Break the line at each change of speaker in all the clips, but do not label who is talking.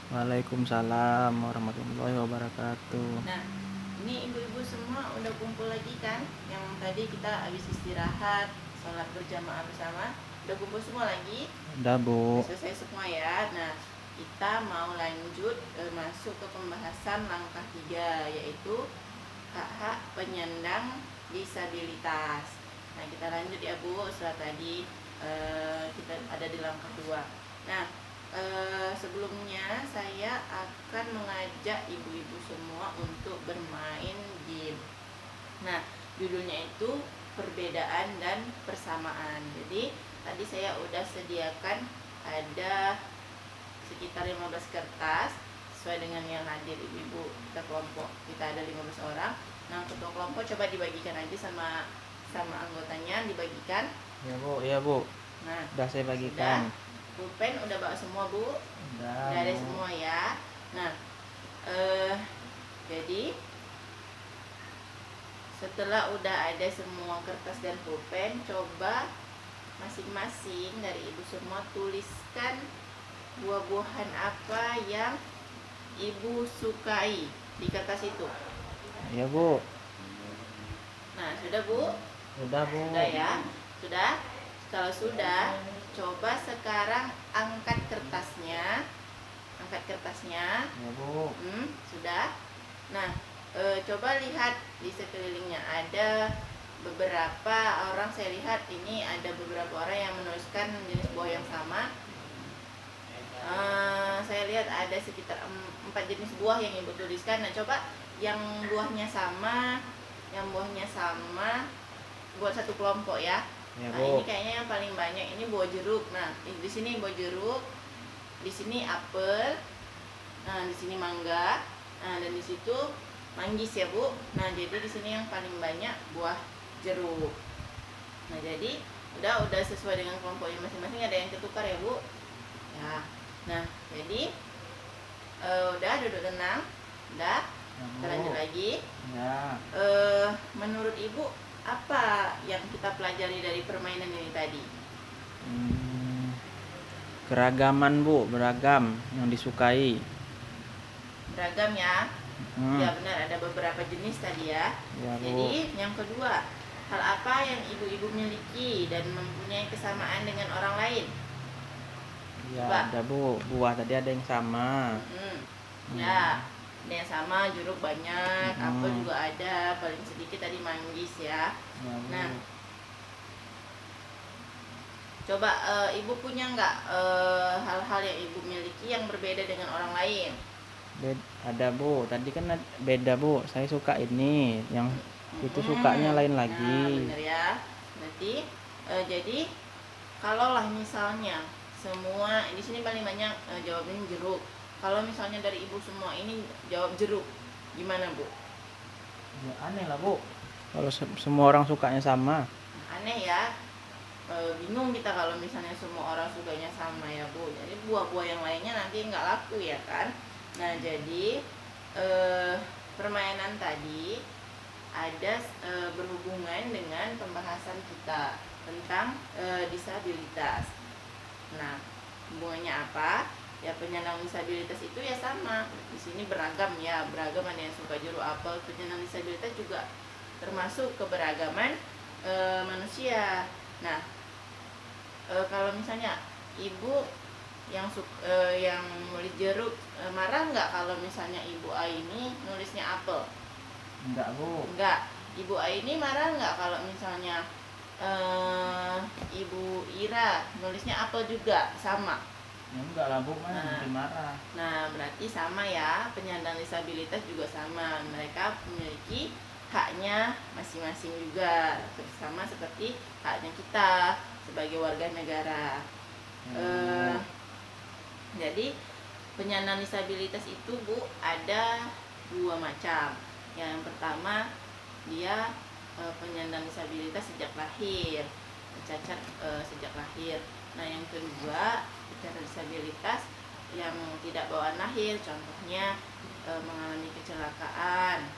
Waalaikumsalam warahmatullahi wabarakatuh.
Nah, ini ibu-ibu semua udah kumpul lagi kan? Yang tadi kita habis istirahat, sholat berjamaah bersama, udah kumpul semua lagi?
Udah, Bu.
Udah selesai semua ya. Nah, kita mau lanjut masuk ke pembahasan langkah 3, yaitu hak-hak penyandang disabilitas. Nah, kita lanjut ya Bu, setelah tadi kita ada di langkah 2. Nah, sebelumnya saya akan mengajak ibu-ibu semua untuk bermain game. Nah, judulnya itu perbedaan dan persamaan. Jadi tadi saya udah sediakan ada sekitar 15 kertas sesuai dengan yang hadir ibu-ibu. Kita kelompok, kita ada 15 orang. Nah, ketua kelompok coba dibagikan aja sama anggotanya, dibagikan.
Ya, Bu. Iya, Bu.
Nah,
Udah saya bagikan.
pulpen udah bawa semua Bu?
Udah,
Udah ada
Bu.
semua ya. Nah, jadi setelah udah ada semua kertas dan pulpen, coba masing-masing dari ibu semua tuliskan buah-buahan apa yang ibu sukai di kertas itu.
Iya, Bu.
Nah, sudah Bu?
Udah, Bu.
Sudah ya? Sudah? Kalau sudah, coba sekarang angkat kertasnya. Angkat kertasnya.
Ya, Bu.
Sudah? Nah, coba lihat di sekelilingnya ada beberapa orang. Saya lihat ini ada beberapa orang yang menuliskan jenis buah yang sama. Saya lihat ada sekitar 4 jenis buah yang ibu tuliskan. Nah, coba yang buahnya sama buat satu kelompok ya.
Ya,
Nah,
Bu.
ini kayaknya yang paling banyak ini buah jeruk. Nah, di sini buah jeruk, di sini apel, nah di sini mangga, nah dan di situ manggis ya Bu. Nah, jadi di sini yang paling banyak buah jeruk. Nah, jadi udah sesuai dengan kelompoknya masing-masing. Ada yang ketukar ya Bu? Ya. Nah, jadi udah duduk tenang. Udah.
Ya, Bu.
Kita lanjut lagi.
Ya.
Menurut Ibu apa yang kita pelajari dari permainan ini tadi?
Keragaman, Bu. Beragam yang disukai.
Beragam ya. Ya benar, ada beberapa jenis tadi ya.
Ya, Bu.
Jadi yang kedua, hal apa yang ibu-ibu miliki dan mempunyai kesamaan dengan orang lain?
Ya,
Coba.
ada, Bu. Buah tadi ada yang sama.
Ya, ada yang sama, jeruk banyak, apel
Hmm.
juga ada, paling sedikit tadi manggis ya.
Ya, Bu.
Nah, coba ibu punya nggak hal-hal yang ibu miliki yang berbeda dengan orang lain?
Ada, Bu. Tadi kan beda, Bu. Saya suka ini, yang itu sukanya lain
Nah,
lagi.
bener ya. Berarti jadi kalaulah misalnya semua di sini paling banyak jawabnya jeruk. Kalau misalnya dari ibu semua ini jawab jeruk, gimana Bu?
Ya, aneh lah, Bu. Kalau semua orang sukanya sama.
Aneh ya. Bingung kita kalau misalnya semua orang sukanya sama ya Bu. Jadi buah-buah yang lainnya nanti nggak laku ya kan. Nah, jadi permainan tadi ada berhubungan dengan pembahasan kita tentang disabilitas. Nah, hubungannya apa? Ya, penyandang disabilitas itu ya sama. Di sini beragam ya, beragam, ada yang suka jeruk apel. Penyandang disabilitas juga termasuk keberagaman manusia. Nah, kalau misalnya ibu yang nulis jeruk, marah nggak kalau misalnya ibu A ini nulisnya apel?
Enggak, Bu.
Enggak. Ibu A ini marah nggak kalau misalnya Ibu Ira nulisnya apel juga sama?
Ya, enggak lah, Bu. Mana mungkin marah.
Nah, berarti sama ya, penyandang disabilitas juga sama. Mereka memiliki haknya masing-masing juga, sama seperti haknya kita sebagai warga negara. Jadi penyandang disabilitas itu Bu ada 2 macam. Yang pertama, dia penyandang disabilitas sejak lahir, cacat sejak lahir. Nah, yang kedua, penyandang disabilitas yang tidak bawaan lahir, contohnya mengalami kecelakaan,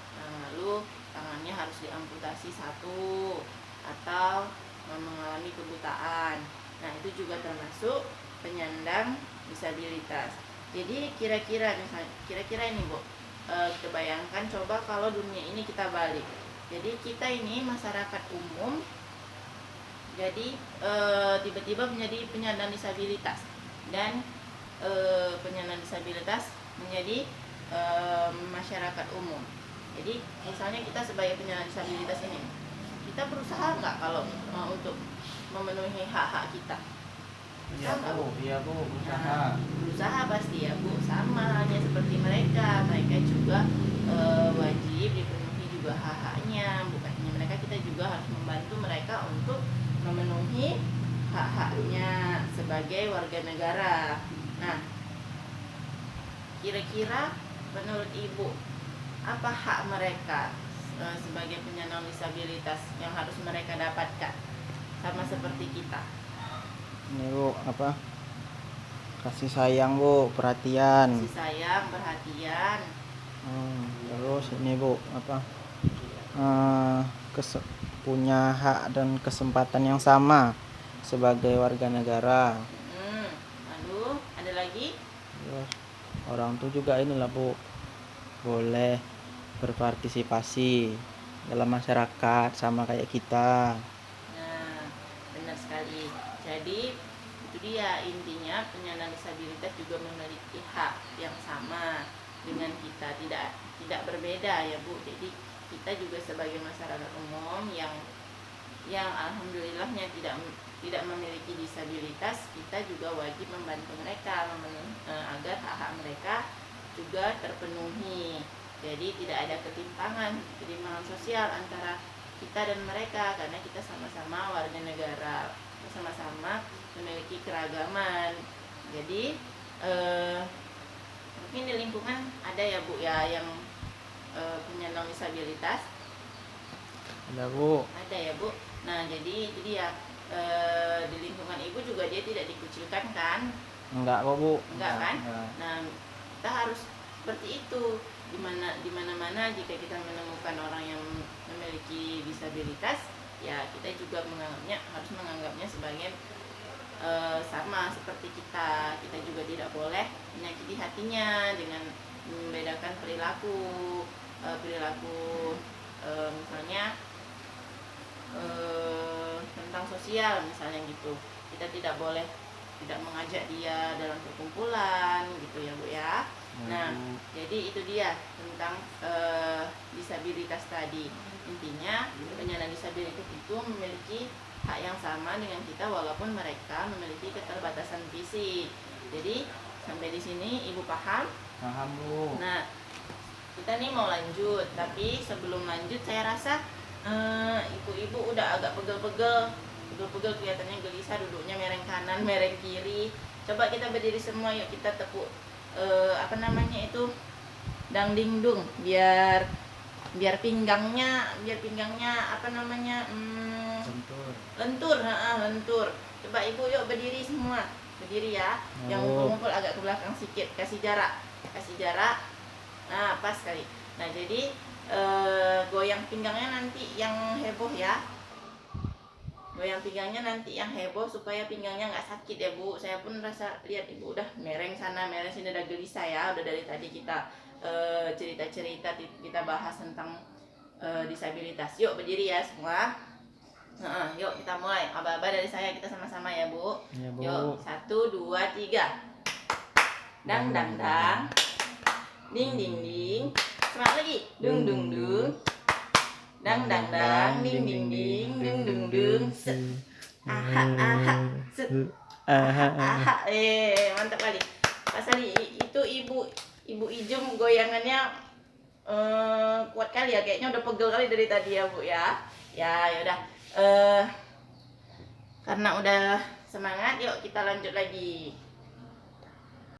lalu tangannya harus diamputasi satu, atau mengalami kebutaan. Nah, itu juga termasuk penyandang disabilitas. Jadi kira-kira misalnya, kira-kira ini Bu, kita bayangkan coba kalau dunia ini kita balik. Jadi kita ini masyarakat umum, jadi tiba-tiba menjadi penyandang disabilitas, dan penyandang disabilitas menjadi masyarakat umum. Jadi misalnya kita sebagai penyandang disabilitas ini, kita berusaha nggak kalau untuk memenuhi hak-hak kita?
Iya Bu, usaha.
Nah, berusaha pasti ya Bu, sama halnya seperti mereka juga wajib dipenuhi juga hak-haknya. Bukan hanya mereka, kita juga harus membantu mereka untuk memenuhi hak-haknya sebagai warga negara. Nah, kira-kira menurut Ibu, apa hak mereka sebagai penyandang disabilitas yang harus mereka dapatkan sama seperti kita?
Ini Bu, kasih sayang Bu, perhatian.
Kasih sayang, perhatian.
Terus ini Bu, eh, punya hak dan kesempatan yang sama sebagai warga negara.
Lalu ada lagi?
Terus orang tuh juga inilah Bu, boleh berpartisipasi dalam masyarakat sama kayak kita.
Nah, benar sekali. Jadi itu dia intinya, penyandang disabilitas juga memiliki hak yang sama dengan kita, tidak berbeda ya Bu. Jadi kita juga sebagai masyarakat umum yang alhamdulillahnya tidak memiliki disabilitas, kita juga wajib membantu mereka agar hak-hak mereka juga terpenuhi. Jadi tidak ada ketimpangan sosial antara kita dan mereka, karena kita sama-sama warga negara, sama-sama memiliki keragaman. Jadi mungkin di lingkungan ada ya Bu ya yang penyandang disabilitas.
Ada Bu.
Ada ya Bu. Nah jadi itu dia, di lingkungan Ibu juga dia tidak dikucilkan kan?
Enggak kok Bu.
Enggak kan?
Enggak.
Nah kita harus seperti itu, di mana-mana jika kita menemukan orang yang memiliki disabilitas, ya kita juga harus menganggapnya sebagai sama seperti kita. Kita juga tidak boleh menyakiti hatinya dengan membedakan perilaku misalnya tentang sosial misalnya gitu. Kita tidak boleh tidak mengajak dia dalam perkumpulan gitu ya Bu ya. Nah, jadi itu dia tentang disabilitas tadi. Intinya penyandang disabilitas itu memiliki hak yang sama dengan kita walaupun mereka memiliki keterbatasan fisik. Jadi sampai di sini Ibu paham?
Paham Bu.
Nah, kita nih mau lanjut, tapi sebelum lanjut saya rasa ibu-ibu udah agak pegel-pegel kelihatannya gelisah, duduknya mereng kanan, mereng kiri. Coba kita berdiri semua, yuk kita tepuk dangdingdung biar pinggangnya lentur. Lentur. Coba Ibu yuk berdiri semua, berdiri ya. Yang ngumpul agak ke belakang sedikit, kasih jarak. Nah pas sekali. Nah jadi goyang pinggangnya nanti yang heboh ya. Goyang pinggangnya nanti yang heboh supaya pinggangnya nggak sakit ya Bu. Saya pun rasa lihat Ibu udah mereng sana mereng sini, udah gelisah ya. Udah dari tadi kita cerita-cerita, kita bahas tentang disabilitas. Yuk berdiri ya semua. Yuk kita mulai. Aba-aba dari saya, kita sama-sama ya Bu.
Ya, Bu.
Yuk 1, 2, 3. Dang dang dang. Ding ding ding. Semangat lagi. Dung dung dung. Dang dang dang, ding ding ding, dung dung dung. Set. Aha. Set. Aha. Mantap kali. Pasal itu Ibu Ijum goyangannya kuat kali ya, kayaknya udah pegel kali dari tadi ya Bu ya. Ya udah. Karena udah semangat, yuk kita lanjut lagi.